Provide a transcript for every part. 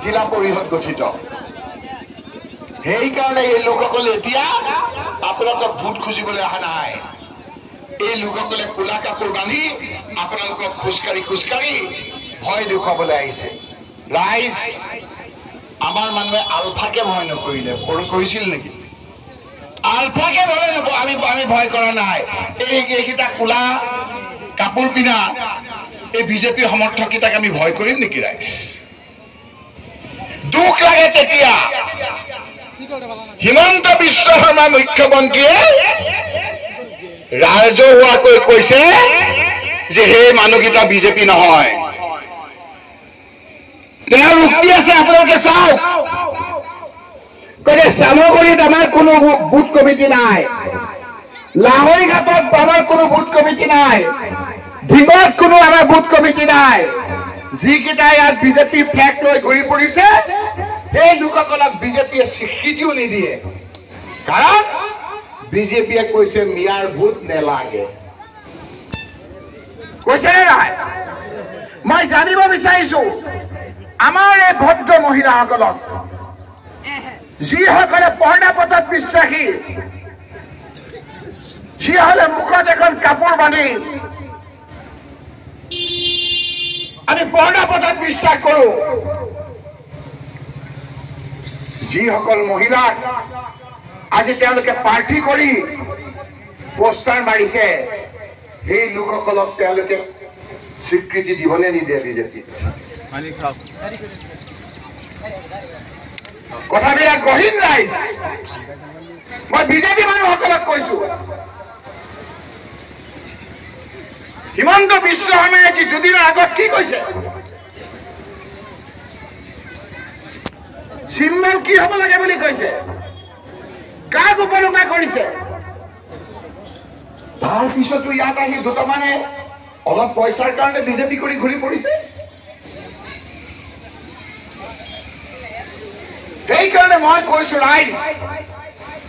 জিলা পৰিষদ গঠিত সেইকাৰণে এই লোকসকলে এতিয়া আপোনালোকক ভোট খুজিবলৈ অহা নাই এই লোকসকলে কোলা কাপোৰ বান্ধি আপোনালোকক খোজকাঢ়ি ভয় দেখুৱাবলৈ আহিছে ৰাইজ আমাৰ মানুহে আলফাকে ভয় নকৰিলে কৰিছিল নেকি আলফাকে ভয় নকৰো আমি ভয় কৰা নাই এইকেইটা কোলা কাপোৰ পিন্ধা এই বিজেপিৰ সমৰ্থককেইটাক আমি ভয় কৰিম নেকি ৰাইজ দুখ লাগে তেতিয়া হিমন্ত বিশ্ব শৰ্মা মুখ্যমন্ত্ৰীয়ে ৰাজহুৱাকৈ কৈছে যে সেই মানুহকেইটা বিজেপি নহয় তেওঁৰ উক্তি আছে আপোনালোকে চাওক কৈছে চামগুৰিত আমাৰ কোনো বুথ কমিটি নাই লাহৰীঘাটত আমাৰ কোনো বুথ কমিটি নাই ঢিঙত কোনো আমাৰ বুথ কমিটি নাই যিকেইটা ইয়াত বিজেপি ফ্লেগ লৈ ঘূৰি ফুৰিছে সেই লোকসকলক বিজেপিয়ে স্বীকৃতিও নিদিয়ে কাৰণ বিজেপিয়ে কৈছে মিয়াৰ ভোট নেলাগে কৈছে নাই মই জানিব বিচাৰিছো আমাৰ এই ভদ্ৰ মহিলাসকলক যিসকলে পৰ্দা পথত বিশ্বাসী যিসকলে মুখত এখন কাপোৰ বান্ধি আমি পৰ্দা পথত বিশ্বাস কৰো যিসকল মহিলাক আজি তেওঁলোকে প্ৰাৰ্থী কৰি পোষ্টাৰ মাৰিছে সেই লোকসকলক তেওঁলোকে স্বীকৃতি দিবনে নিদিয়ে বিজেপিত কথাবিলাক গহীন ৰাইজ মই বিজেপি মানুহসকলক কৈছো হিমন্ত বিশ্ব শৰ্মাই আজি দুদিনৰ আগত কি কৈছে চিম্বল কি হ'ব লাগে বুলি কৈছে কাক উপলুঙা কৰিছে তাৰ পিছতো ইয়াত আহি দুটামানে অলপ পইচাৰ কাৰণে বিজেপি কৰি ঘূৰি পৰিছে সেইকাৰণে মই কৈছো ৰাইজ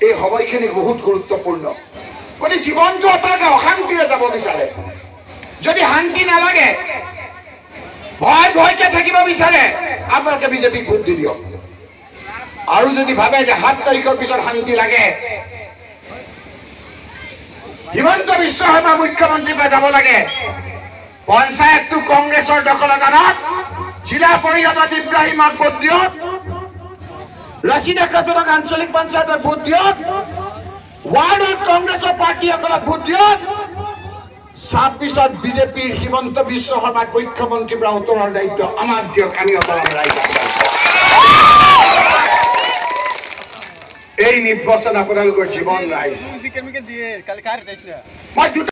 এই সময়খিনি বহুত গুৰুত্বপূৰ্ণ গতিকে জীৱনটো আপোনালোকে অশান্তিৰে যাব বিচাৰে যদি শান্তি নালাগে ভয়কে থাকিব বিচাৰে আপোনালোকে বিজেপিক ভোট দি দিয়ক আৰু যদি ভাবে যে 7 তাৰিখৰ পিছত শান্তি লাগে হিমন্ত বিশ্ব শৰ্মা মুখ্যমন্ত্ৰীৰ পৰা যাব লাগে পঞ্চায়তটো কংগ্ৰেছৰ দখলত আনক জিলা পৰিষদত ইব্ৰাহিমক ভোট দিয়ক ৰচিদা খাতুনক আঞ্চলিক পঞ্চায়তৰ ভোট দিয়ক ৱাৰ্ডত কংগ্ৰেছৰ পাৰ্টীসকলক ভোট দিয়ক 26ত বিজেপিৰ হিমন্ত বিশ্ব শৰ্মাক মুখ্যমন্ত্ৰীৰ পৰা উত্তৰৰ দায়িত্ব আমাক দিয়ক আমি অকল ৰাইজ এই নিৰ্বাচন আপোনালোকৰ জীৱন ৰাইজ